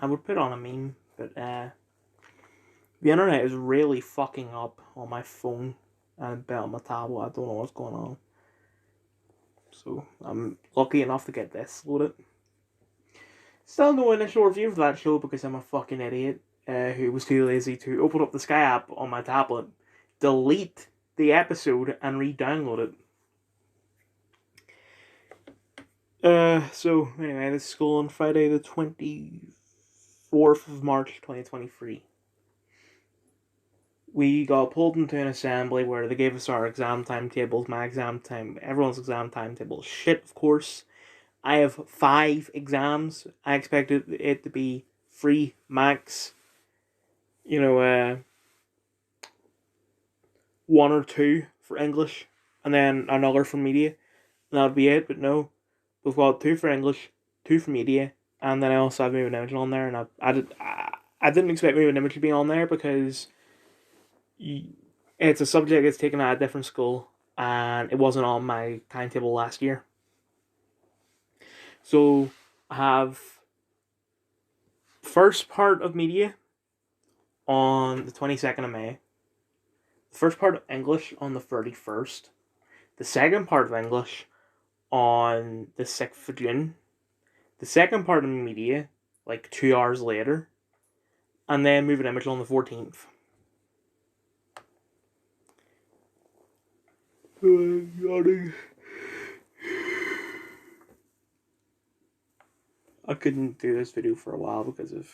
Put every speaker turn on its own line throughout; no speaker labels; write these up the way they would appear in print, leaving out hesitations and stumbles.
I would put on a meme, but the internet is really fucking up on my phone and a bit on my tablet. I don't know what's going on. So I'm lucky enough to get this loaded. Still no initial review for that show because I'm a fucking idiot who was too lazy to open up the Sky app on my tablet, delete the episode, and re-download it. So anyway, this is school on Friday the 24th of March 2023. We got pulled into an assembly where they gave us our exam timetables. My exam time, everyone's exam timetable is shit, of course. I have 5 exams. I expected it to be 3 max. 1 or 2 for English, and then another for media. And that would be it, but no. We've got 2 for English, 2 for media, and then I also have Moving Image on there, and I didn't expect Moving Image to be on there because it's a subject that's taken at a different school, and it wasn't on my timetable last year. So I have first part of media on the 22nd of May, the first part of English on the 31st, the second part of English on the 6th of June, the second part of media, 2 hours later, and then Moving Image on the 14th. I couldn't do this video for a while because of,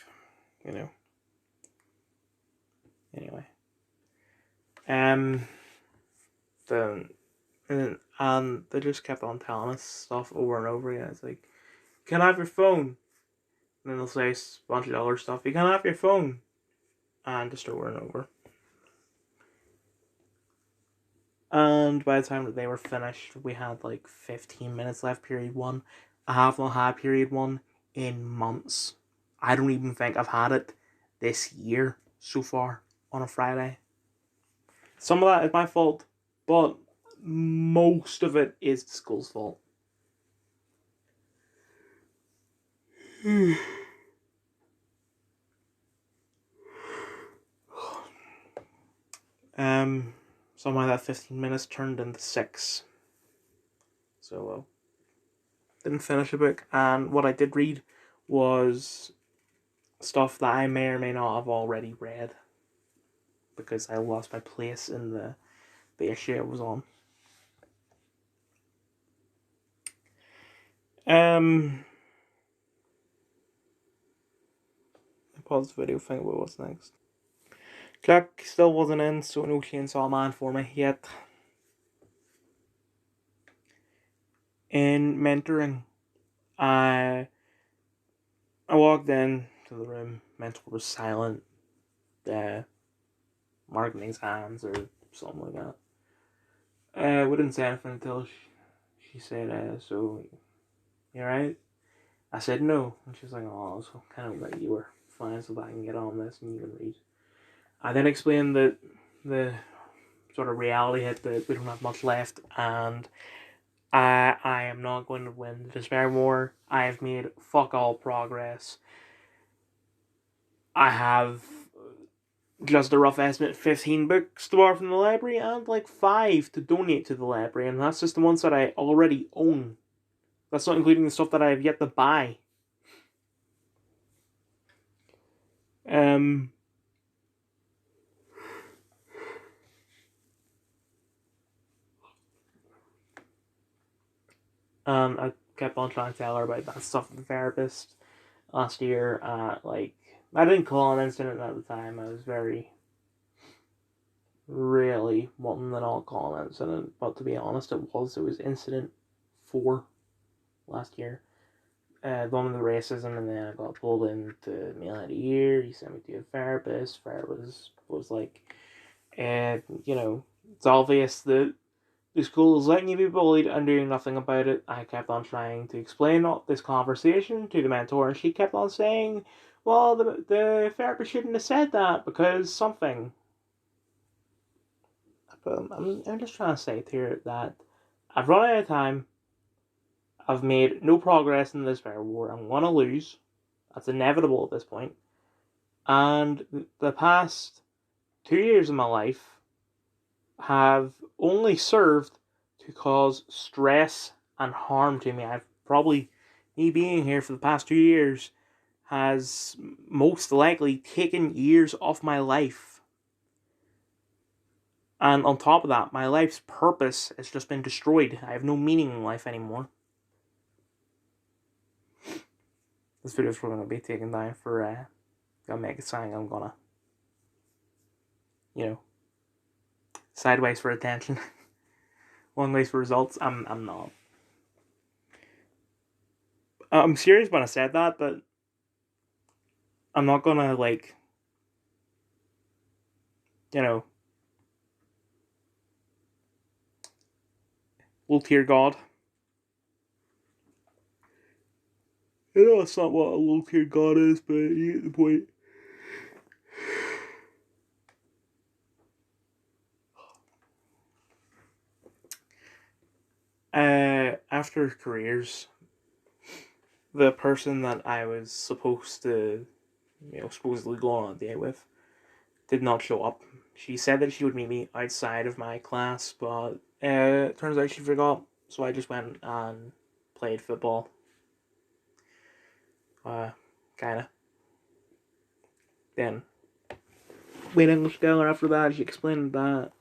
Anyway. And they just kept on telling us stuff over and over again. It's like, you can't have your phone. And then they'll say a bunch of other stuff. You can't have your phone. And just over and over. And by the time that they were finished, we had 15 minutes left, period 1. I have not had period 1 in months. I don't even think I've had it this year so far on a Friday. Some of that is my fault, but most of it is the school's fault. Somehow that 15 minutes turned into 6. So, didn't finish a book, and what I did read was stuff that I may or may not have already read because I lost my place in the issue it was on. I paused the video, think about what's next. Jack still wasn't in, so no Chainsaw Man for me yet. In mentoring, I walked in to the room. Mentor was silent, marking his hands or something like that. We didn't say anything until she said, "So, you alright?" I said no, and she was like, "Oh, so kind of like you were fine, so that I can get on this and you can read." I then explained that the sort of reality hit that we don't have much left, and I am not going to win the Despair War. I have made fuck all progress. I have just a rough estimate 15 books to borrow from the library and 5 to donate to the library, and that's just the ones that I already own. That's not including the stuff that I have yet to buy. I kept on trying to tell her about that stuff with the therapist last year. I didn't call an incident at the time. I was really wanting to not call an incident, but to be honest, it was incident 4 last year. The one with the racism, and then I got pulled into Male of the Year. He sent me to a therapist. Therapist was like, it's obvious that the school is letting you be bullied and doing nothing about it. I kept on trying to explain this conversation to the mentor, and she kept on saying, well, the therapist shouldn't have said that because something. But I'm just trying to say to her that I've run out of time. I've made no progress in this Despair War. I'm going to lose. That's inevitable at this point. And the past 2 years of my life have only served to cause stress and harm to me. Me being here for the past 2 years has most likely taken years off my life. And on top of that, my life's purpose has just been destroyed. I have no meaning in life anymore. This video's probably going to be taken down for, gonna make it sound I'm gonna, sideways for attention, long ways for results. I'm not. I'm serious when I said that, but I'm not gonna, little tear God. I know that's not what a little tear God is, but you get the point. After careers, the person that I was supposed to, supposedly go on a date with, did not show up. She said that she would meet me outside of my class, but it turns out she forgot. So I just went and played football. Kinda. Then went English together after that. She explained that.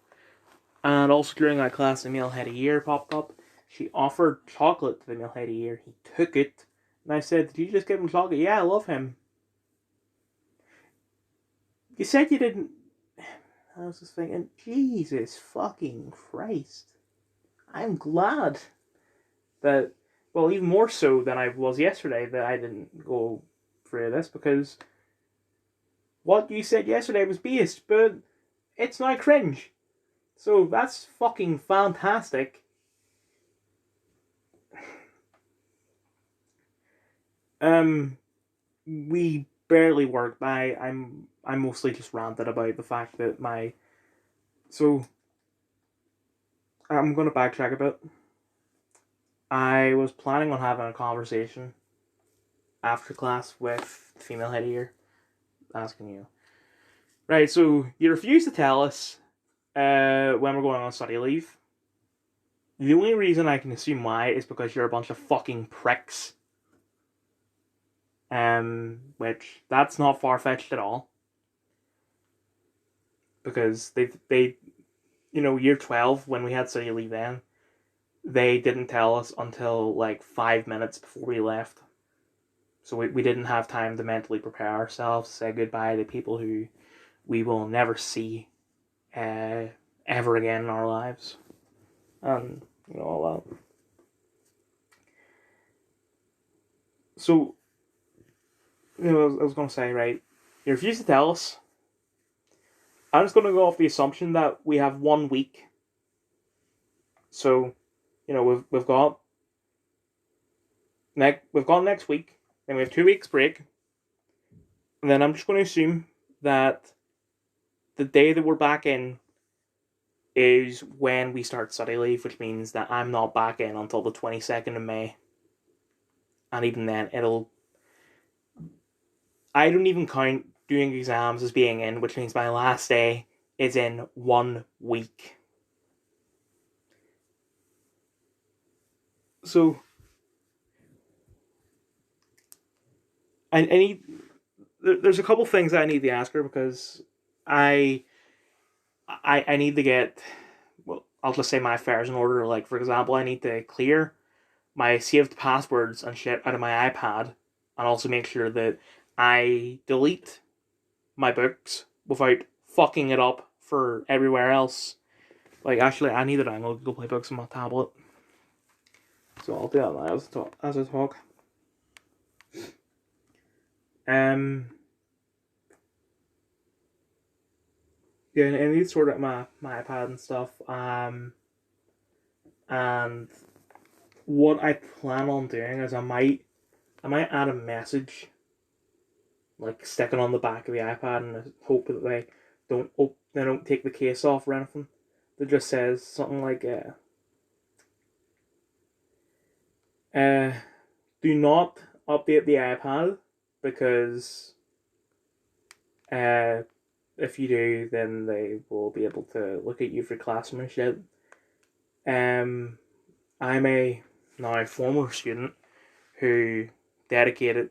And also during that class, Emil Head a Year popped up. She offered chocolate to Emil Head a Year. He took it. And I said, did you just give him chocolate? Yeah, I love him. You said you didn't. I was just thinking, Jesus fucking Christ. I'm glad that, well, even more so than I was yesterday, that I didn't go for this, because what you said yesterday was based, but it's now cringe. So that's fucking fantastic. We barely worked. I'm mostly just ranted about the fact that so I'm gonna backtrack a bit. I was planning on having a conversation after class with the female head here, asking you. Right, so you refuse to tell us when we're going on study leave. The only reason I can assume why is because you're a bunch of fucking pricks. Which that's not far fetched at all. Because they year 12 when we had study leave then, they didn't tell us until like 5 minutes before we left. So we didn't have time to mentally prepare ourselves, say goodbye to people who we will never see ever again in our lives. And all that. So I was going to say, right, you refuse to tell us. I'm just going to go off the assumption that we have 1 week. So, we've got next week, then we have 2 weeks break, and then I'm just going to assume that the day that we're back in is when we start study leave, which means that I'm not back in until the 22nd of May. And even then, I don't even count doing exams as being in, which means my last day is in 1 week. So, I need. There's a couple things that I need to ask her, because I need to get, well, I'll just say my affairs in order. Like, for example, I need to clear my saved passwords and shit out of my iPad, and also make sure that I delete my books without fucking it up for everywhere else. Like, actually, I need to download Google Play Books on my tablet. So I'll do that now as I talk. Yeah, and I need to sort out my iPad and stuff. And what I plan on doing is I might add a message, like sticking on the back of the iPad, and hope that they don't take the case off or anything. That just says something like do not update the iPad because if you do, then they will be able to look at you for classroom and shit. I'm a now former student who dedicated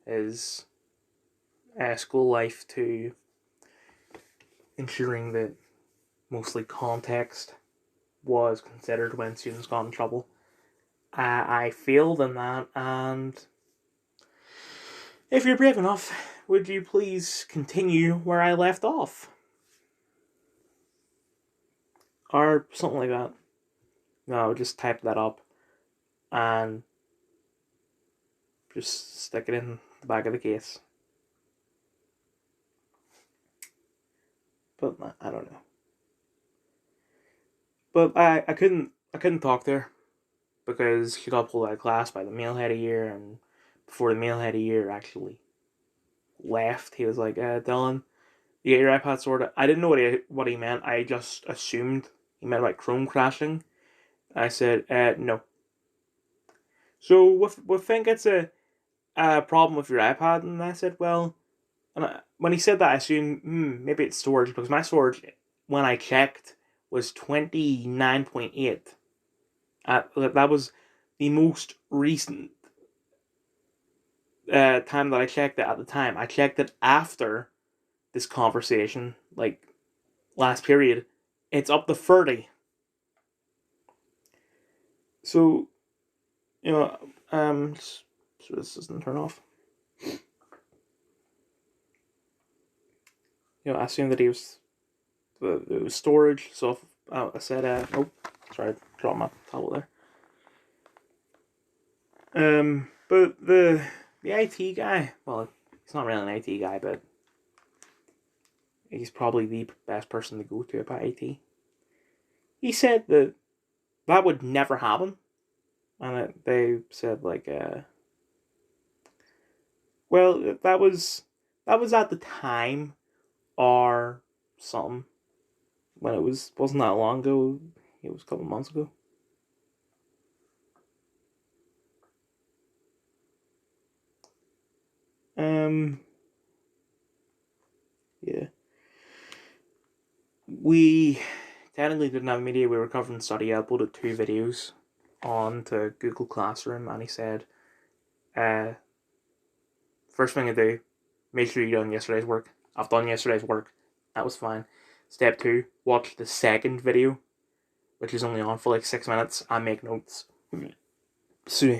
his school life to ensuring that mostly context was considered when students got in trouble. I failed in that, and if you're brave enough, would you please continue where I left off? Or something like that. No, just type that up and just stick it in the back of the case. But I don't know. But I couldn't talk to her because she got pulled out of class by the male head of year, and before the male head of year actually left, he was like, Dylan, you get your iPad sorted. I didn't know what he meant. I just assumed he meant like Chrome crashing. I said, no. So we think it's a problem with your iPad, and I said, well, when he said that, I assumed maybe it's storage, because my storage, when I checked, was 29.8. That was the most recent time that I checked it at the time. I checked it after this conversation, like last period. It's up to 30. So, so this doesn't turn off. I assumed that it was storage. So if, I said, oh, sorry, I dropped my tablet there. But the IT guy, well, he's not really an IT guy, but he's probably the best person to go to about IT. He said that would never happen, and they said like, well, that was at the time or something when it wasn't that long ago. It was a couple months ago. Yeah. We technically didn't have media. We were covering study. I uploaded 2 videos onto Google Classroom, and he said, first thing I do, make sure you done yesterday's work. I've done yesterday's work. That was fine. Step 2, watch the second video, which is only on for like 6 minutes, and make notes. So,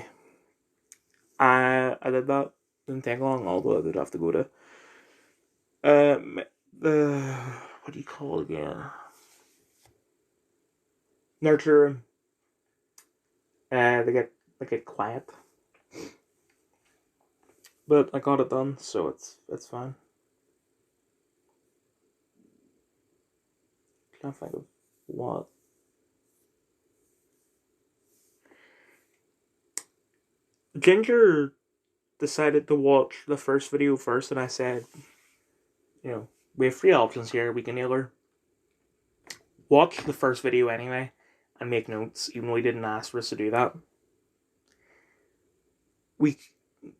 I did that. Didn't take long, although I did have to go to the, what do you call it again? Nurture room. They get quiet. But I got it done, so it's fine. Can't think of what. Ginger decided to watch the first video first, and I said, we have 3 options here. We can either watch the first video anyway and make notes, even though he didn't ask for us to do that.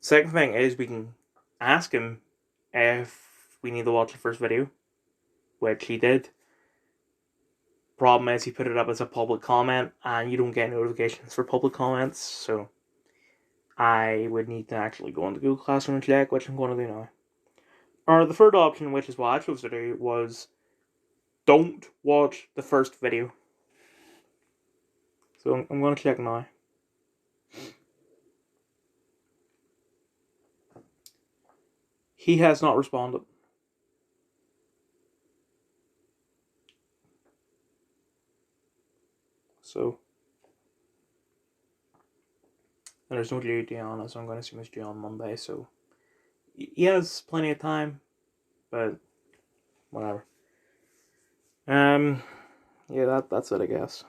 Second thing is we can ask him if we need to watch the first video, which he did. Problem is, he put it up as a public comment, and you don't get notifications for public comments, so I would need to actually go into Google Classroom and check, which I'm going to do now. Or the third option, which is what I chose to do, was don't watch the first video. So I'm going to check now. He has not responded. So, and there's no duty on it, so I'm going to assume it's due on Monday. So, he has plenty of time, but whatever. Yeah, that's it, I guess.